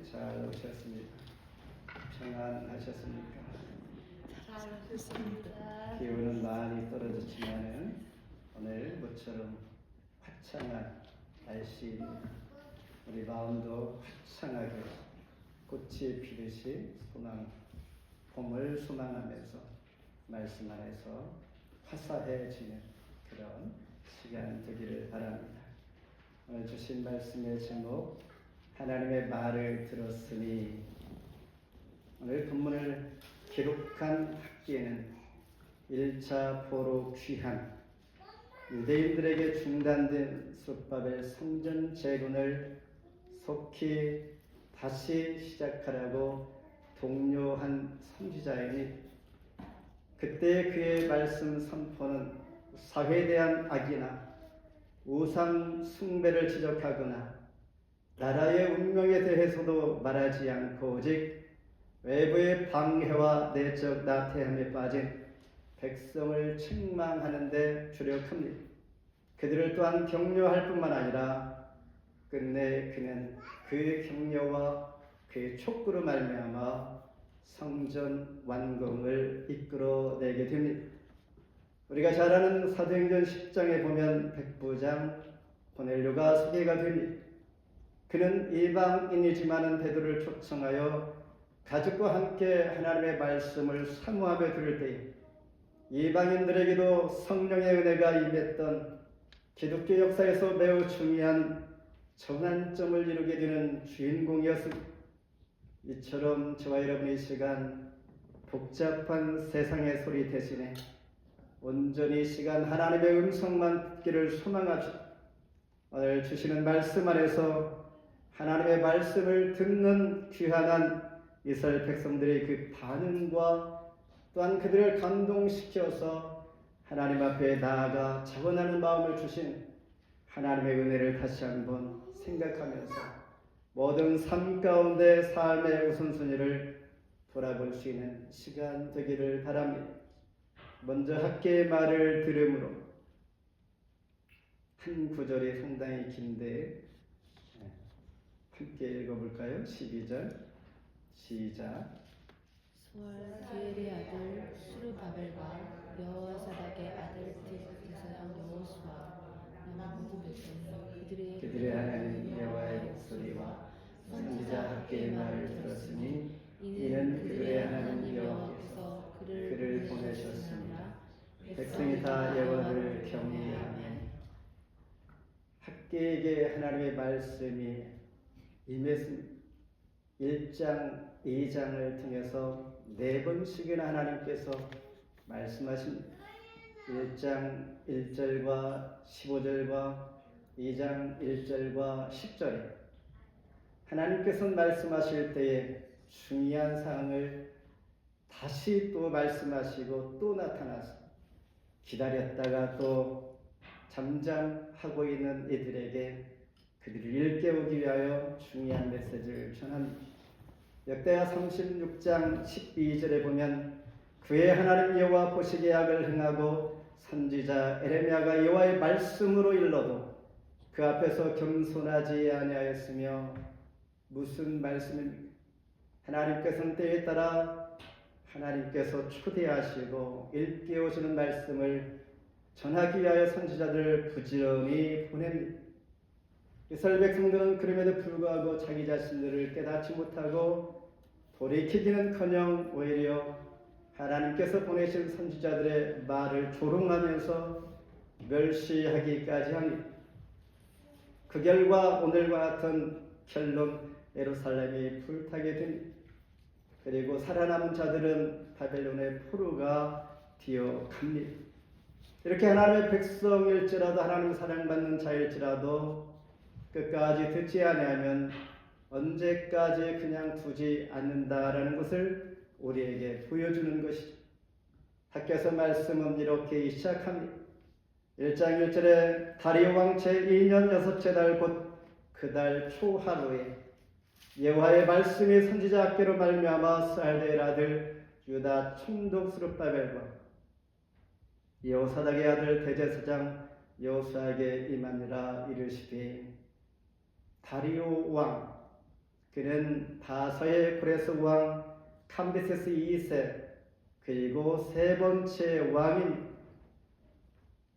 잘 오셨습니다. 평안하셨습니까? 잘하셨습니다. 기온은 많이 떨어졌지만은 오늘 모처럼 화창한 날씨입니다. 우리 마음도 화창하게 꽃이 피듯이 봄을 소망하면서 말씀 안에서 화사해지는 그런 시간 되기를 바랍니다. 오늘 주신 말씀의 제목, 하나님의 말을 들었으니. 오늘 본문을 기록한 학기에는 1차 포로 귀환, 유대인들에게 중단된 숫바벨 성전 재건을 속히 다시 시작하라고 독려한 선지자이니, 그때 그의 말씀 선포는 사회에 대한 악이나 우상 숭배를 지적하거나 나라의 운명에 대해서도 말하지 않고 오직 외부의 방해와 내적 나태함에 빠진 백성을 책망하는 데 주력합니다. 그들을 또한 격려할 뿐만 아니라 끝내 그는 그 격려와 그의 촉구로 말미암아 성전 완공을 이끌어내게 됩니다. 우리가 잘 아는 사도행전 10장에 보면 백부장 고넬료가 소개가 됩니다. 그는 이방인이지만은 베드로를 초청하여 가족과 함께 하나님의 말씀을 사모하며 들을 때에 이방인들에게도 성령의 은혜가 임했던 기독교 역사에서 매우 중요한 전환점을 이루게 되는 주인공이었습니다. 이처럼 저와 여러분의 시간, 복잡한 세상의 소리 대신에 온전히 시간 하나님의 음성만 듣기를 소망합시다. 오늘 주시는 말씀 안에서 하나님의 말씀을 듣는 귀환한 이스라엘 백성들의 그 반응과 또한 그들을 감동시켜서 하나님 앞에 나아가 자원하는 마음을 주신 하나님의 은혜를 다시 한번 생각하면서 모든 삶 가운데 삶의 우선순위를 돌아볼 수 있는 시간 되기를 바랍니다. 먼저 학계의 말을 들음으로, 한 구절이 상당히 긴데 함께 읽어볼까요? 12절 시작. 수알디엘의 아들 수르바벨과 여호사닥의 아들 디사장 여호수아 남은 모든 백성이 그들의 하나님 여호와의 목소리와 선지자 학계의 말을 들었으니 이는 그들의 하나님 여호와께서 그를 보내셨습니다. 백성이 다 여호와를 경외하며. 학계에게 하나님의 말씀이 임했습니다. 1장, 2장을 통해서 4번씩이나 하나님께서 말씀하십니다. 1장 1절과 15절과 2장 1절과 10절에 하나님께서는 말씀하실 때에 중요한 사항을 다시 또 말씀하시고 또 나타나서 기다렸다가 또 잠잠하고 있는 이들에게 그들을 일깨우기 위하여 중요한 메시지를 전합니다. 역대하 36장 12절에 보면 그의 하나님 여호와 보시기에 악을 행하고 선지자 에레미야가 여호와의 말씀으로 일러도 그 앞에서 겸손하지 아니하였으며. 무슨 말씀입니까? 하나님께서는 때에 따라 하나님께서 초대하시고 일깨우시는 말씀을 전하기 위하여 선지자들을 부지런히 보냅니다. 이스라엘 백성들은 그럼에도 불구하고 자기 자신들을 깨닫지 못하고 돌이키기는커녕 오히려 하나님께서 보내신 선지자들의 말을 조롱하면서 멸시하기까지 합니다. 그 결과 오늘과 같은 결론, 예루살렘이 불타게 됩니다. 그리고 살아남은 자들은 바벨론의 포로가 되어갑니다. 이렇게 하나님의 백성일지라도, 하나님 사랑받는 자일지라도 끝까지 듣지 아니하면 언제까지 그냥 두지 않는다라는 것을 우리에게 보여주는 것이죠. 학교에서 말씀은 이렇게 시작합니다. 1장 1절에 다리오 왕 제2년 6째 달 곧 그 달 초하루에 여호와의 말씀이 선지자 학계로 말미암아 스알디엘 아들 유다 총독 스룹바벨과 여호사닥의 아들 대제사장 여호수아에게 임하니라. 이르시되 다리오 왕, 그는 바서의 고레스 왕 캄비세스 2세 그리고 세 번째 왕인,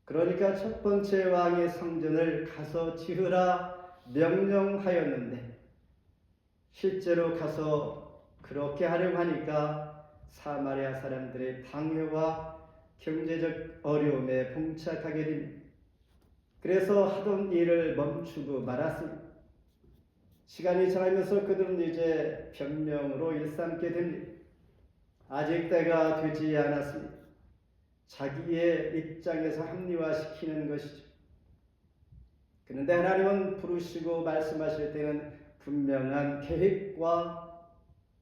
그러니까 첫 번째 왕의 성전을 가서 지으라 명령하였는데 실제로 가서 그렇게 하려고 하니까 사마리아 사람들의 방해와 경제적 어려움에 봉착하게 됩니다. 그래서 하던 일을 멈추고 말았습니다. 시간이 지나면서 그들은 이제 변명으로 일삼게 됩니다. 아직 때가 되지 않았습니다. 자기의 입장에서 합리화시키는 것이죠. 그런데 하나님은 부르시고 말씀하실 때는 분명한 계획과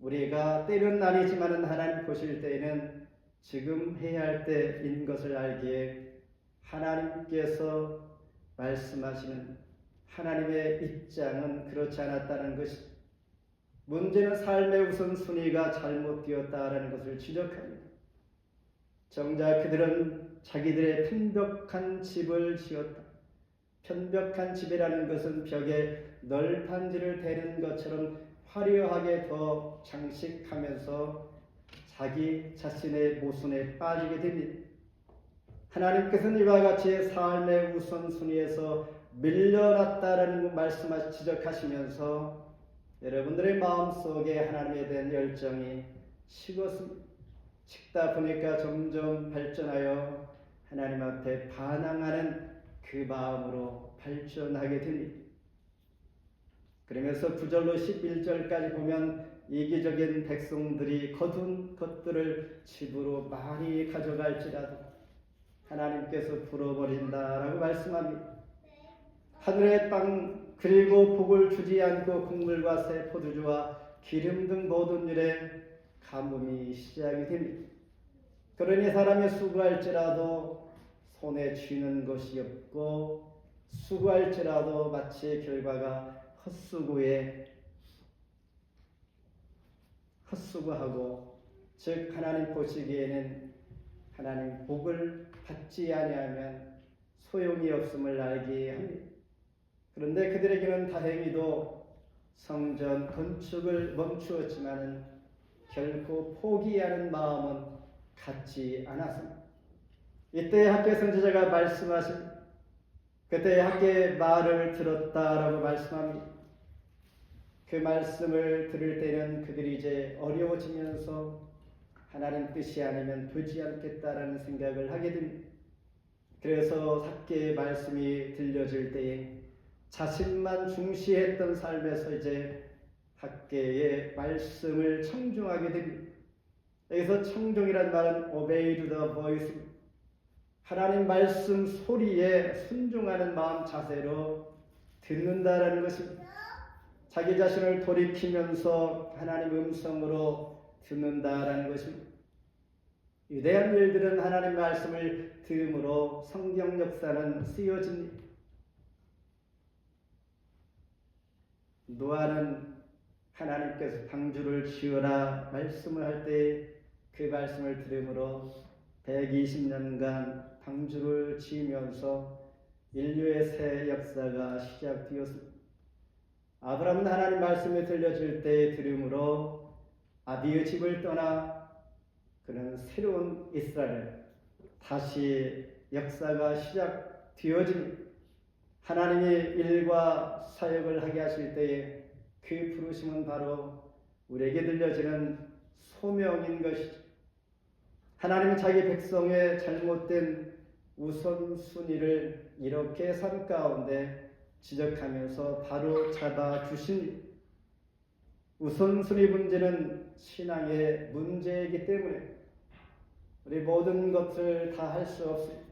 우리가 때는 아니지만 하나님 보실 때에는 지금 해야 할 때인 것을 알기에 하나님께서 말씀하시는 하나님의 입장은 그렇지 않았다는 것이, 문제는 삶의 우선순위가 잘못되었다라는 것을 지적합니다. 정작 그들은 자기들의 편벽한 집을 지었다. 편벽한 집이라는 것은 벽에 널판지를 대는 것처럼 화려하게 더 장식하면서 자기 자신의 모순에 빠지게 됩니다. 하나님께서는 이와 같이 삶의 우선순위에서 밀려났다라는 말씀을 지적하시면서 여러분들의 마음속에 하나님에 대한 열정이 식었습니다. 식다 보니까 점점 발전하여 하나님 앞에 반항하는 그 마음으로 발전하게 됩니다. 그러면서 9절로 11절까지 보면 이기적인 백성들이 거둔 것들을 집으로 많이 가져갈지라도 하나님께서 불어버린다라고 말씀합니다. 하늘의 땅 그리고 복을 주지 않고 곡물과 새 포도주와 기름 등 모든 일에 가뭄이 시작이 됩니다. 그러니 사람이 수고할지라도 손에 쥐는 것이 없고 수고할지라도 마치 결과가 헛수고하고, 즉 하나님 보시기에는 하나님 복을 받지 아니하면 소용이 없음을 알게 합니다. 그런데 그들에게는 다행히도 성전 건축을 멈추었지만은 결코 포기하는 마음은 갖지 않았습니다. 이때 학개 선지자가 말씀하신 그때 학개의 말을 들었다라고 말씀합니다. 그 말씀을 들을 때는 그들이 이제 어려워지면서 하나님 뜻이 아니면 되지 않겠다라는 생각을 하게 됩니다. 그래서 학개의 말씀이 들려질 때에 자신만 중시했던 삶에서 이제 학개의 말씀을 청중하게 됩니다. 여기서 청중이란 말은 obey to the voice, 하나님 말씀 소리에 순종하는 마음 자세로 듣는다라는 것입니다. 자기 자신을 돌이키면서 하나님 음성으로 듣는다라는 것입니다. 위대한 일들은 하나님 말씀을 들음으로 성경 역사는 쓰여집니다. 노아는 하나님께서 방주를 지으라 말씀을 할 때 그 말씀을 들음으로 120년간 방주를 지으면서 인류의 새 역사가 시작되었습니다. 아브라함은 하나님 말씀이 들려질 때 들음으로 아비의 집을 떠나 그는 새로운 이스라엘, 다시 역사가 시작되어집니다. 하나님이 일과 사역을 하게 하실 때에 그 부르심은 바로 우리에게 들려지는 소명인 것이죠. 하나님은 자기 백성의 잘못된 우선순위를 이렇게 삶 가운데 지적하면서 바로 잡아주신, 우선순위 문제는 신앙의 문제이기 때문에 우리 모든 것을 다 할 수 없습니다.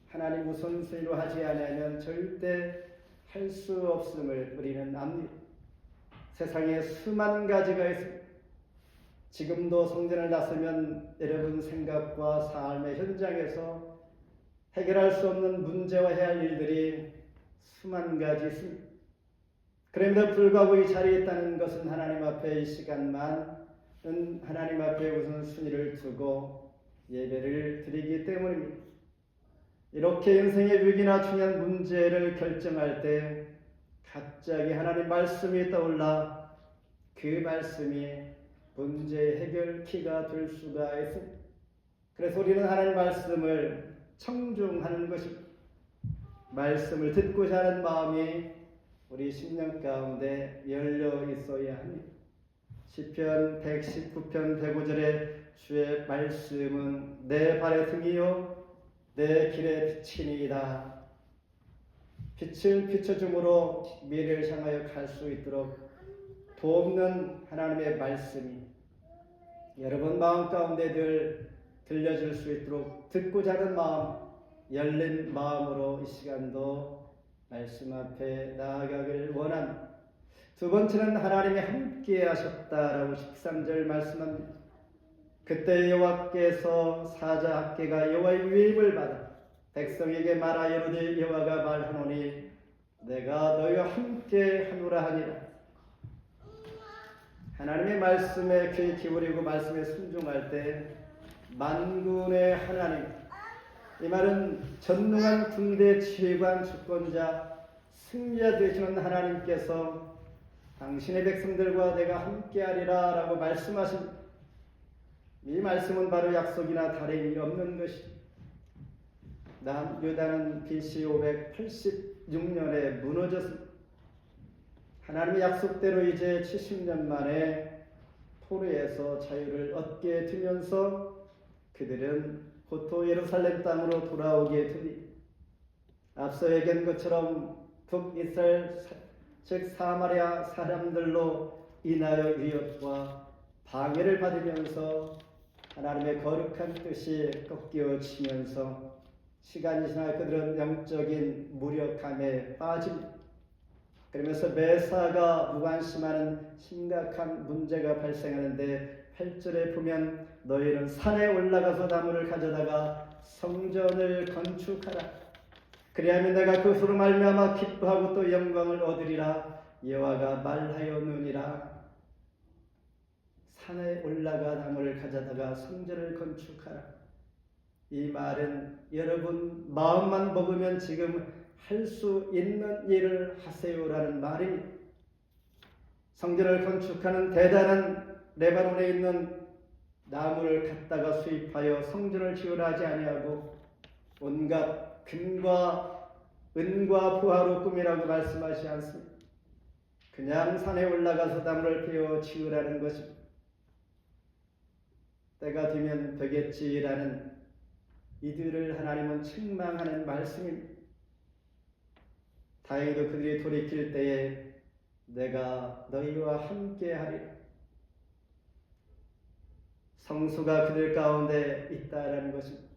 하나님 우선순위로 하지 않으면 절대 할 수 없음을 우리는 압니다. 세상에 수만 가지가 있습니다. 지금도 성전을 나서면 여러분 생각과 삶의 현장에서 해결할 수 없는 문제와 해야 할 일들이 수만 가지 있습니다. 그럼에도 불구하고 이 자리에 있다는 것은 하나님 앞에 이 시간만은 하나님 앞에 우선순위를 두고 예배를 드리기 때문입니다. 이렇게 인생의 위기나 중요한 문제를 결정할 때 갑자기 하나님 말씀이 떠올라 그 말씀이 문제 해결키가 될 수가 있습니다. 그래서 우리는 하나님 말씀을 청중하는 것입니다. 말씀을 듣고자 하는 마음이 우리 심령 가운데 열려 있어야 합니다. 시편 119편 105절에 주의 말씀은 내 발의 등이요 내 길의 빛이니이다. 빛을 비춰줌으로 미래를 향하여 갈 수 있도록 돕는 하나님의 말씀이 여러분 마음 가운데 늘 들려줄 수 있도록 듣고자 하는 마음, 열린 마음으로 이 시간도 말씀 앞에 나아가길 원합니다. 두 번째는 하나님이 함께 하셨다라고 13절 말씀합니다. 그때 여호와께서 사자학계가 여호와의 위임을 받아 백성에게 말하여르되 여호와가 말하노니 내가 너희와 함께 하노라 하니라. 하나님의 말씀에 귀 기울이고 말씀에 순종할 때 만군의 하나님, 이 말은 전능한 군대 지휘관 주권자 승리자 되시는 하나님께서 당신의 백성들과 내가 함께하리라 라고 말씀하신 이 말씀은 바로 약속이나 다름이 없는 것입니다. 남유다는 BC 586년에 무너졌습니다. 하나님의 약속대로 이제 70년 만에 포로에서 자유를 얻게 되면서 그들은 고토 예루살렘 땅으로 돌아오게 되니 앞서 얘기한 것처럼 북이스라엘 즉 사마리아 사람들로 인하여 위협과 방해를 받으면서 하나님의 거룩한 뜻이 꺾여지면서 시간이 지나 그들은 영적인 무력함에 빠집니다. 그러면서 매사가 무관심하는 심각한 문제가 발생하는데 8절에 보면 너희는 산에 올라가서 나무를 가져다가 성전을 건축하라. 그리하면 내가 그것으로 말미암아 기뻐하고 또 영광을 얻으리라. 여호와가 말하였느니라. 산에 올라가 나무를 가져다가 성전을 건축하라. 이 말은 여러분 마음만 먹으면 지금 할 수 있는 일을 하세요라는 말입니다. 성전을 건축하는 대단한 레바논에 있는 나무를 갖다가 수입하여 성전을 지으라 하지 아니하고 온갖 금과 은과 부하로 꾸미라고 말씀하지 않습니다. 그냥 산에 올라가서 나무를 베어 지으라는 것입니다. 때가 되면 되겠지라는 이들을 하나님은 책망하는 말씀입니다. 다행히도 그들이 돌이킬 때에 내가 너희와 함께 하리라. 성수가 그들 가운데 있다라는 것입니다.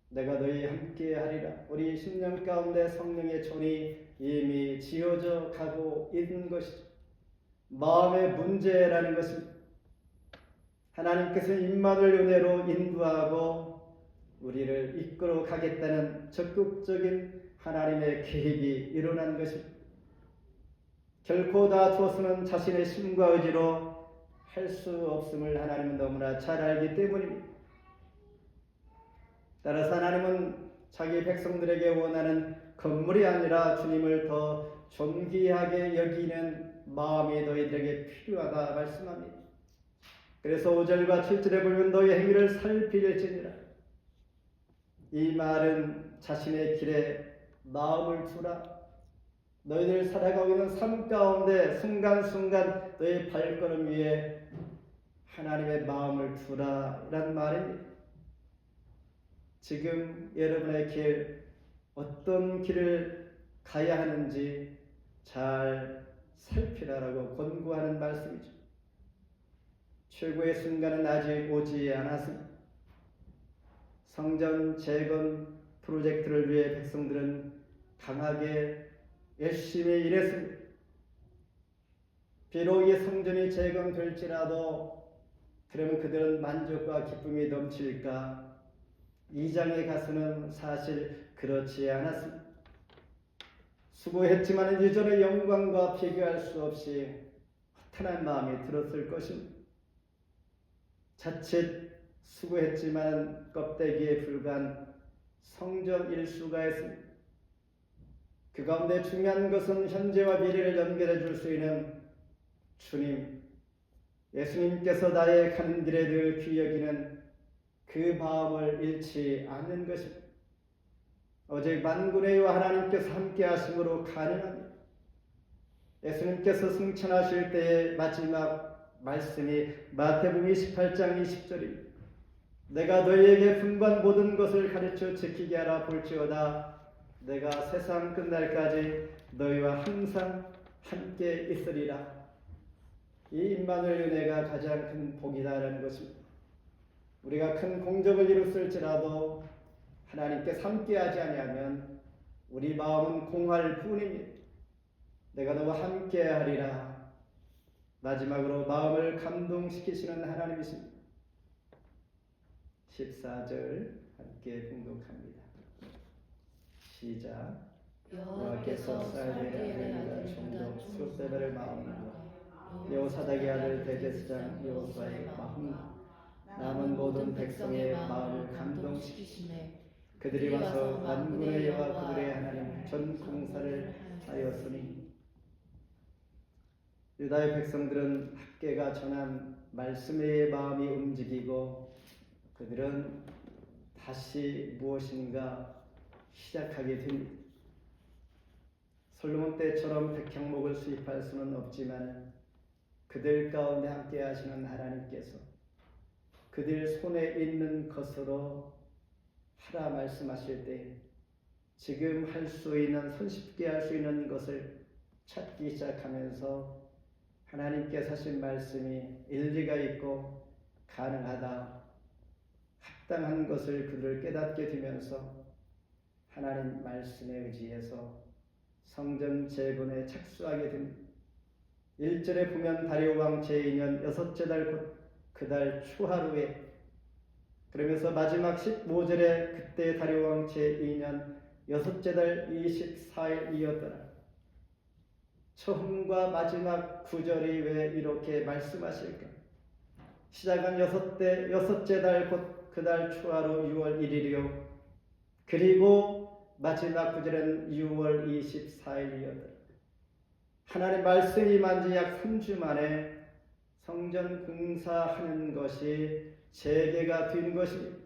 내가 너희 함께 하리라. 우리 심령 가운데 성령의 존이 이미 지어져 가고 있는 것이죠. 마음의 문제라는 것입니다. 하나님께서 임마누엘 은혜로 인도하고 우리를 이끌어 가겠다는 적극적인 하나님의 계획이 일어난 것입니다. 결코 다 두어서는 자신의 힘과 의지로 할 수 없음을 하나님은 너무나 잘 알기 때문입니다. 따라서 하나님은 자기 백성들에게 원하는 건물이 아니라 주님을 더 존귀하게 여기는 마음이 너희들에게 필요하다 말씀합니다. 그래서 5절과 7절에 보면 너희 행위를 살필지니라. 이 말은 자신의 길에 마음을 두라. 너희들 살아가고 있는 삶 가운데 순간순간 너희 발걸음 위에 하나님의 마음을 두라 라는 말입니다. 지금 여러분의 길, 어떤 길을 가야 하는지 잘 살피라라고 권고하는 말씀이죠. 최고의 순간은 아직 오지 않았습니다. 성전 재건 프로젝트를 위해 백성들은 강하게 열심히 일했습니다. 비록 이 성전이 재건될지라도 그러면 그들은 만족과 기쁨이 넘칠까? 2장에 가서는 사실 그렇지 않았습니다. 수고했지만 이전의 영광과 비교할 수 없이 허탄한 마음이 들었을 것입니다. 자칫 수고했지만 껍데기에 불과한 성전 일수가 있습니다. 그 가운데 중요한 것은 현재와 미래를 연결해 줄 수 있는 주님, 예수님께서 나의 가는 길에 늘 귀히 여기는 그 마음을 잃지 않는 것입니다. 오직 만군의 여호와 하나님께서 함께 하심으로 가능합니다. 예수님께서 승천하실 때의 마지막 말씀이 마태복음 28장 20절입니다. 내가 너희에게 분간 모든 것을 가르쳐 지키게 하라. 볼지어다 내가 세상 끝날까지 너희와 항상 함께 있으리라. 이 임마누엘 은혜가 가장 큰 복이다라는 것입니다. 우리가 큰 공적을 이뤘을지라도 하나님께 함께하지 아니하면 우리 마음은 공할 뿐입니다. 내가 너와 함께하리라. 마지막으로 마음을 감동시키시는 하나님이십니다. 14절 함께 봉독합니다. 시작. 여호와께서 살리의 아들 종족 스룹바벨의 마음과 여호사닥의 아들 대제사장 여호수아의 마음과 남은 모든 백성의 마음을 감동시키시네. 그들이 와서 만군의 여호와 그들의 하나님 전 공사를 하였으니. 유다의 백성들은 학개가 전한 말씀의 마음이 움직이고 그들은 다시 무엇인가 시작하게 됩니다. 솔로몬 때처럼 백향목을 수입할 수는 없지만 그들 가운데 함께 하시는 하나님께서 그들 손에 있는 것으로 하라 말씀하실 때 지금 할 수 있는, 손쉽게 할 수 있는 것을 찾기 시작하면서 하나님께서 하신 말씀이 일리가 있고 가능하다, 합당한 것을 그들 깨닫게 되면서 하나님 말씀에 의지해서 성전 재건에 착수하게 됩니다. 1절에 보면 다리오 왕 제2년 6째 달 곧 그 달 추하루에, 그러면서 마지막 15절에 그때 다리오 왕 제2년 6째 달 24일이었더라. 처음과 마지막 9절이 왜 이렇게 말씀하실까? 시작은 6째 달 곧 그 달 추하루 6월 1일이요. 그리고 마지막 9절은 6월 24일이었더라. 하나님 말씀이 임한 지 약 3주 만에 성전 공사하는 것이 재개가 된 것입니다.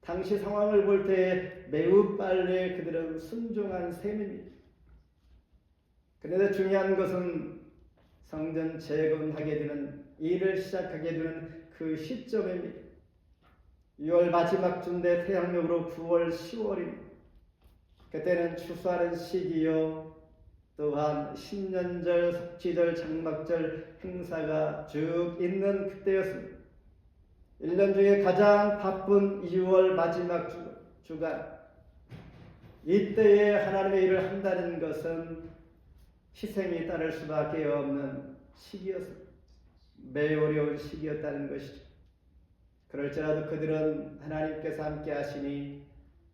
당시 상황을 볼 때 매우 빨리 그들은 순종한 셈입니다. 그런데 중요한 것은 성전 재건하게 되는 일을 시작하게 되는 그 시점입니다. 6월 마지막 주인데 태양력으로 9월 10월입니다. 그때는 추수하는 시기요, 또한 신년절, 속지절, 장막절 행사가 쭉 있는 그때였습니다. 1년 중에 가장 바쁜 2월 마지막 주간, 이때에 하나님의 일을 한다는 것은 희생이 따를 수밖에 없는 시기였습니다. 매우 어려운 시기였다는 것이죠. 그럴지라도 그들은 하나님께서 함께 하시니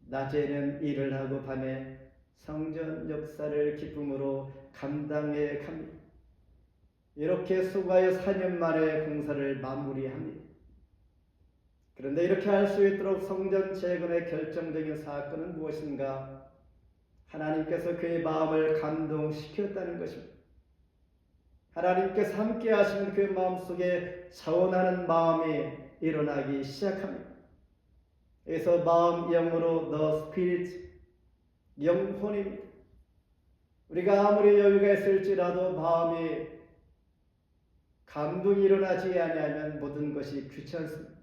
낮에는 일을 하고 밤에 성전 역사를 기쁨으로 감당해 갑니다. 이렇게 수고하여 4년 만에 공사를 마무리합니다. 그런데 이렇게 할 수 있도록 성전 재건의 결정적인 사건은 무엇인가? 하나님께서 그의 마음을 감동시켰다는 것입니다. 하나님께서 함께 하시는 그 마음속에 자원하는 마음이 일어나기 시작합니다. 그래서 마음, 영으로 the spirit, 영혼입니다. 우리가 아무리 여유가 있을지라도 마음이 감동이 일어나지 아니하면 모든 것이 귀찮습니다.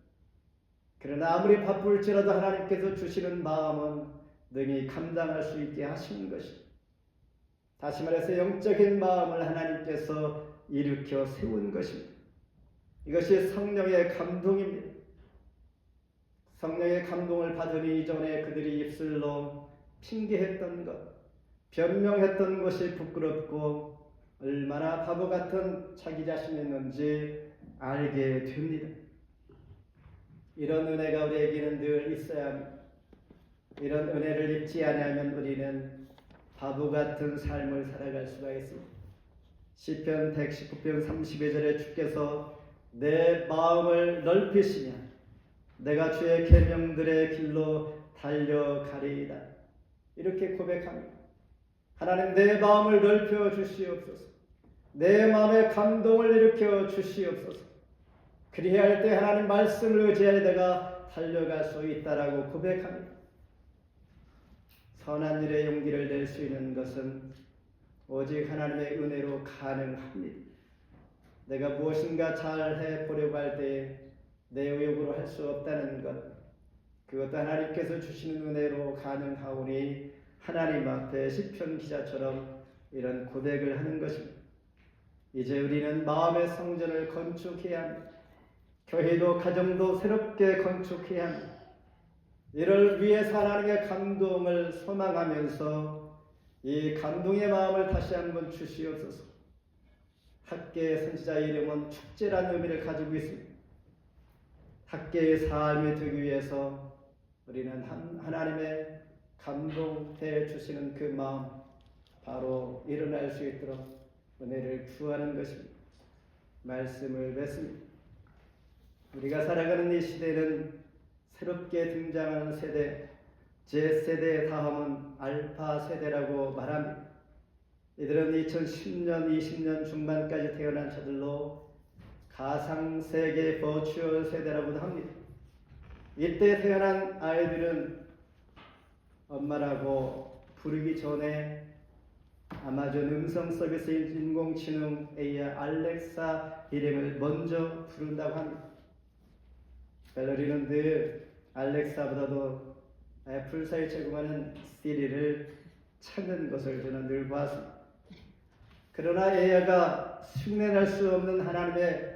그러나 아무리 바쁠지라도 하나님께서 주시는 마음은 능히 감당할 수 있게 하시는 것입니다. 다시 말해서 영적인 마음을 하나님께서 일으켜 세운 것입니다. 이것이 성령의 감동입니다. 성령의 감동을 받으니 이전에 그들이 입술로 핑계했던 것, 변명했던 것이 부끄럽고 얼마나 바보 같은 자기 자신이었는지 알게 됩니다. 이런 은혜가 우리에게는 늘 있어야 합니다. 이런 은혜를 입지 아니하면 우리는 바보 같은 삶을 살아갈 수가 있습니다. 시편 119편 32절에 주께서 내 마음을 넓히시냐 내가 주의 계명들의 길로 달려가리이다. 이렇게 고백합니다. 하나님, 내 마음을 넓혀 주시옵소서. 내 마음에 감동을 일으켜 주시옵소서. 그리할 때 하나님 말씀을 의지하여 내가 달려갈 수 있다라고 고백합니다. 선한 일에 용기를 낼 수 있는 것은 오직 하나님의 은혜로 가능합니다. 내가 무엇인가 잘해 보려고 할 때 내 의욕으로 할 수 없다는 것, 그것도 하나님께서 주시는 은혜로 가능하오니 하나님 앞에 시편 기자처럼 이런 고백을 하는 것입니다. 이제 우리는 마음의 성전을 건축해야 합니다. 교회도 가정도 새롭게 건축해야 합니다. 이를 위해서 하나님의 감동을 소망하면서 이 감동의 마음을 다시 한번 주시옵소서. 학계의 선지자의 이름은 축제라는 의미를 가지고 있습니다. 학계의 삶이 되기 위해서 우리는 하나님의 감동해 주시는 그 마음 바로 일어날 수 있도록 은혜를 구하는 것입니다. 말씀을 맺습니다. 우리가 살아가는 이 시대는 새롭게 등장하는 세대, Z세대의 다음은 알파 세대라고 말합니다. 이들은 2010년, 20년 중반까지 태어난 자들로 가상세계 버추얼 세대라고도 합니다. 이때 태어난 아이들은 엄마라고 부르기 전에 아마존 음성 서비스인 인공지능 AI 알렉사 이름을 먼저 부른다고 합니다. 벨러리는 늘 알렉사보다도 애플사에 제공하는 시리를 찾는 것을 저는 늘 보았습니다. 그러나 AI가 흉내낼 수 없는 하나님의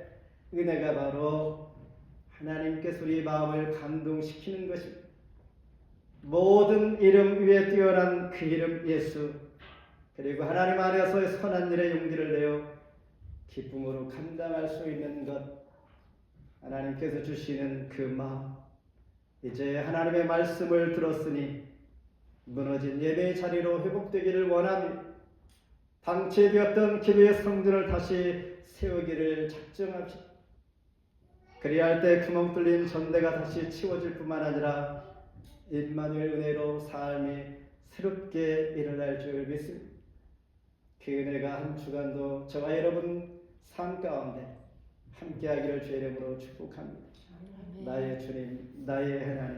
은혜가 바로 하나님께서 우리 마음을 감동시키는 것입니다. 모든 이름 위에 뛰어난 그 이름 예수, 그리고 하나님 안에서의 선한 일에 용기를 내어 기쁨으로 감당할 수 있는 것, 하나님께서 주시는 그 마음, 이제 하나님의 말씀을 들었으니 무너진 예배의 자리로 회복되기를 원합니다. 방치되었던 기도의 성전을 다시 세우기를 작정합시다. 그리할 때 구멍 뚫린 전대가 다시 치워질 뿐만 아니라 임마누엘 은혜로 삶이 새롭게 일어날 줄 믿습니다. 그 은혜가 한 주간도 저와 여러분 삶 가운데 함께하기를 주의 이름으로 축복합니다. 나의 주님, 나의 하나님,